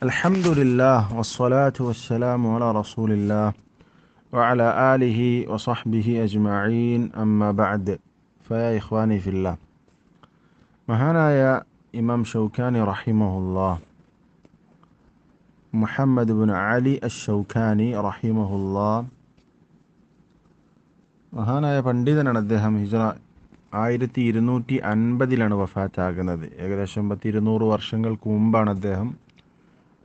الحمد لله والصلاة والسلام على رسول الله وعلى آله وصحبه أجمعين أما بعد فيا إخواني في الله മഹാനായ ഇമാം Shawkani റഹിമഹുല്ലാ Muhammad bin Ali അഷൗക്കാനി റഹിമഹുല്ലാ മഹാനായ പണ്ഡിതനാണ്. അദ്ദേഹം ഹിജ്റ 1250 വഫാത്താകുന്നത്. ഏകദേശം 200 വർഷങ്ങൾക്ക് മുമ്പാണ് അദ്ദേഹം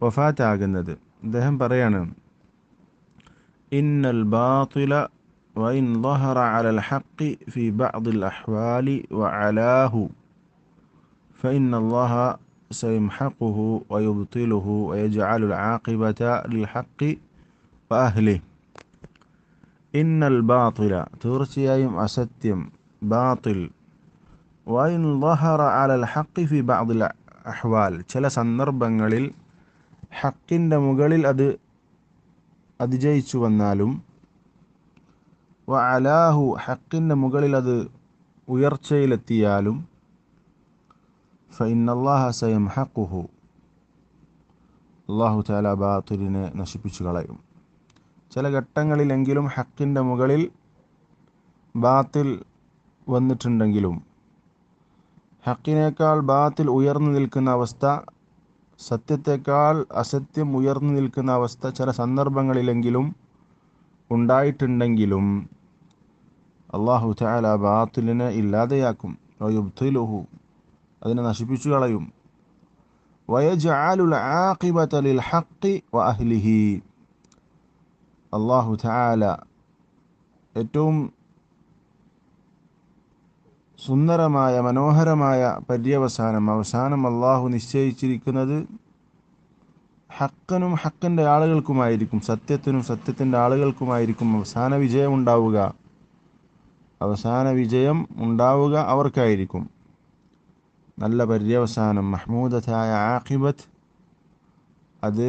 വഫാത്താകുന്നത്. അദ്ദേഹം പറയാണ്, ഇന്നൽ ബാത്തില വഇൻ ളഹറ അലൽ ഹഖ് ഫി ബഅദിൽ അഹ്വാലി വഅലാഹു فإن الله سيمحقه ويبطله ويجعل العاقبة للحق وأهله. إن الباطل തീർച്ചയായും അസത്യം, ബാത്തിൽ, وإن ظهر على الحق في بعض الأحوال ചില സന്ദർഭങ്ങളിൽ ഹക്കിൻ്റെ മുകളിൽ അത് അതിജയിച്ചു വന്നാലും, വഅലാഹു ഹക്കിൻ്റെ മുകളിൽ അത് ഉയർച്ചയിലെത്തിയാലും, فإن الله سيمحقه അല്ലാഹു തആല ബാത്തിലിനെ നശിപ്പിച്ചു കളയും. ചില ഘട്ടങ്ങളിലെങ്കിലും ഹക്കിൻ്റെ മുകളിൽ ബാത്തിൽ വന്നിട്ടുണ്ടെങ്കിലും, ഹക്കിനേക്കാൾ ബാത്തിൽ ഉയർന്നു നിൽക്കുന്ന അവസ്ഥ, സത്യത്തേക്കാൾ അസത്യം ഉയർന്നു നിൽക്കുന്ന അവസ്ഥ ചില സന്ദർഭങ്ങളിലെങ്കിലും ഉണ്ടായിട്ടുണ്ടെങ്കിലും അല്ലാഹു തആല ബാത്തിലിനെ ഇല്ലാതെയാക്കും. വയുബ്തിലുഹു അതിനെ നശിപ്പിച്ചു കളയും. വയജ്അലുൽ ആഖിബത ലിൽ ഹഖ് വഅഹ്ലിഹി അല്ലാഹു തആല ഏറ്റവും സുന്ദരമായ മനോഹരമായ അവസാനം അല്ലാഹു നിശ്ചയിച്ചിരിക്കുന്നത് ഹക്കിനും ഹക്കിൻ്റെ ആളുകൾക്കുമായിരിക്കും, സത്യത്തിനും സത്യത്തിൻ്റെ ആളുകൾക്കുമായിരിക്കും അവസാന വിജയം ഉണ്ടാവുക അവർക്കായിരിക്കും. നല്ല പര്യവസാനം, മഹ്മൂദത്തായ ആഖിബത്ത്, അത്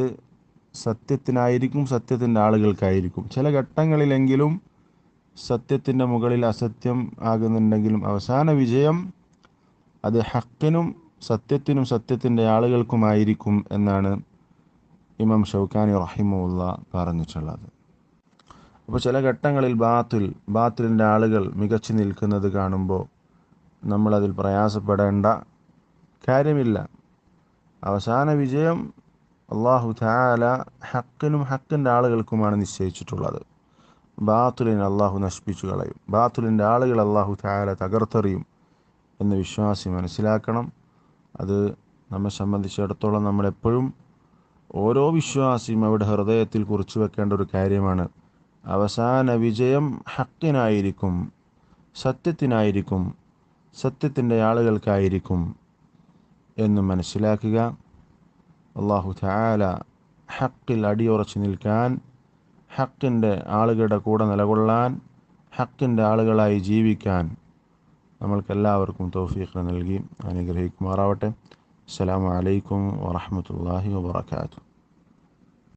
സത്യത്തിനായിരിക്കും, സത്യത്തിൻ്റെ ആളുകൾക്കായിരിക്കും. ചില ഘട്ടങ്ങളിലെങ്കിലും സത്യത്തിൻ്റെ മുകളിൽ അസത്യം ആകുന്നുണ്ടെങ്കിലും അവസാന വിജയം അത് ഹക്കിനും സത്യത്തിനും സത്യത്തിൻ്റെ ആളുകൾക്കുമായിരിക്കും എന്നാണ് ഇമാം ഷൗക്കാനി റഹിമഹുല്ലാ പറഞ്ഞിട്ടുള്ളത്. അപ്പോൾ ചില ഘട്ടങ്ങളിൽ ബാത്തിലിൻ്റെ ആളുകൾ മികച്ചു നിൽക്കുന്നത് കാണുമ്പോൾ നമ്മളതിൽ പ്രയാസപ്പെടേണ്ട കാര്യമില്ല. അവസാന വിജയം അല്ലാഹു തആല ഹക്കിനും ഹക്കിൻ്റെ ആളുകൾക്കുമാണ് നിശ്ചയിച്ചിട്ടുള്ളത്. ബാത്തിലിനെ അല്ലാഹു നശിപ്പിച്ചു കളയും, ബാത്തിലിൻ്റെ ആളുകൾ അല്ലാഹു തആല തകർത്തെറിയും എന്ന് വിശ്വാസി മനസ്സിലാക്കണം. അത് നമ്മെ സംബന്ധിച്ചിടത്തോളം നമ്മളെപ്പോഴും ഓരോ വിശ്വാസിയും അവിടെ ഹൃദയത്തിൽ കുറിച്ചു വെക്കേണ്ട ഒരു കാര്യമാണ്. അവസാന വിജയം ഹക്കിനായിരിക്കും, സത്യത്തിനായിരിക്കും, സത്യത്തിൻ്റെ ആളുകൾക്കായിരിക്കും എന്ന് മനസ്സിലാക്കുക. അല്ലാഹു തആല ഹക്കിൽ അടിയുറച്ചു നിൽക്കാൻ, ഹക്കിൻ്റെ ആളുകളുടെ കൂടെ നിലകൊള്ളാൻ, ഹക്കിൻ്റെ ആളുകളായി ജീവിക്കാൻ നമ്മൾക്കെല്ലാവർക്കും തൗഫീഖ് നൽകി അനുഗ്രഹിക്കുമാറാവട്ടെ. അസ്സലാമു അലൈക്കും വറഹ്മത്തുള്ളാഹി വബറകാതുഹു.